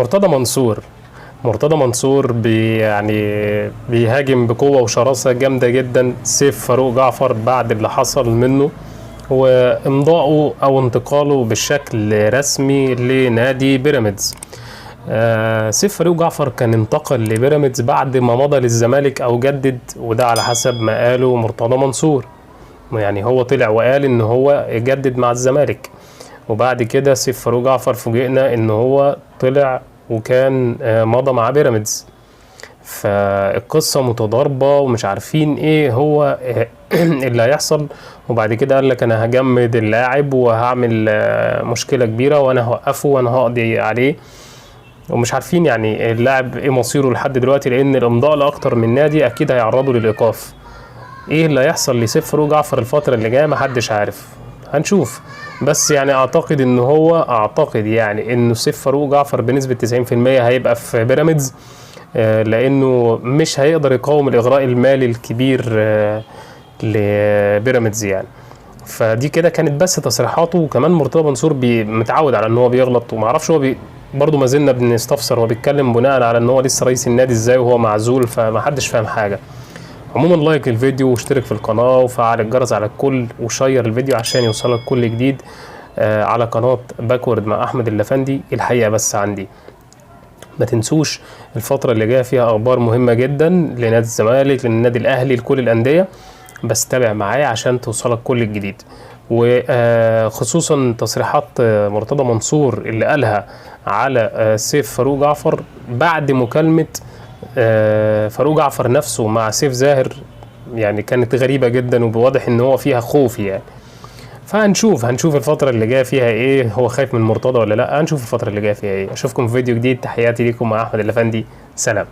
مرتضى منصور. مرتضى منصور يعني بيهاجم بقوة وشراسة جامدة جدا سيف فاروق جعفر بعد اللي حصل منه وامضائه او انتقاله بالشكل رسمي لنادي بيراميدز. سيف فاروق جعفر كان انتقل لبيراميدز بعد ما مضى للزمالك او جدد، وده على حسب ما قاله مرتضى منصور. يعني هو طلع وقال ان هو يجدد مع الزمالك، وبعد كده سيف فاروق جعفر فوجئنا ان هو طلع وكان مضى مع بيراميدز. فالقصة متضاربة ومش عارفين ايه هو اللي هيحصل. وبعد كده قال لك انا هجمد اللاعب وهعمل مشكلة كبيرة وانا هوقفه وانا هقضي عليه، ومش عارفين يعني اللاعب ايه مصيره لحد دلوقتي، لان الامضاء لاكتر من نادي اكيد هيعرضوا للايقاف. ايه اللي هيحصل لسيف فاروق جعفر الفترة اللي جاية محدش عارف، هنشوف. بس يعني اعتقد يعني انه سيف فاروق جعفر بنسبة 90% هيبقى في بيراميدز، لانه مش هيقدر يقاوم الاغراء المالي الكبير لبيراميدز يعني. فدي كده كانت بس تصريحاته. وكمان مرتضى منصور متعود على ان هو بيغلط، ومعرفش هو برضه ما زلنا بنستفسر هو بيتكلم بناء على ان هو لسه رئيس النادي ازاي وهو معزول، فما حدش فاهم حاجه. عموما لايك الفيديو واشترك في القناه وفعل الجرس على الكل وشير الفيديو عشان يوصلك كل جديد على قناه باكورد مع احمد الافندي. الحقيقه بس عندي ما تنسوش الفتره اللي جايه فيها اخبار مهمه جدا لنادي الزمالك للنادي الاهلي لكل الانديه، بس تابع معايا عشان توصلك كل الجديد. وخصوصا تصريحات مرتضى منصور اللي قالها على سيف فاروق جعفر بعد مكالمة فاروق جعفر نفسه مع سيف زاهر، يعني كانت غريبة جدا وبواضح ان هو فيها خوف يعني. فهنشوف الفترة اللي جاية فيها ايه، هو خايف من مرتضى ولا لا. هنشوف الفترة اللي جاية فيها ايه. اشوفكم في فيديو جديد. تحياتي ليكم مع احمد الافندي، سلام.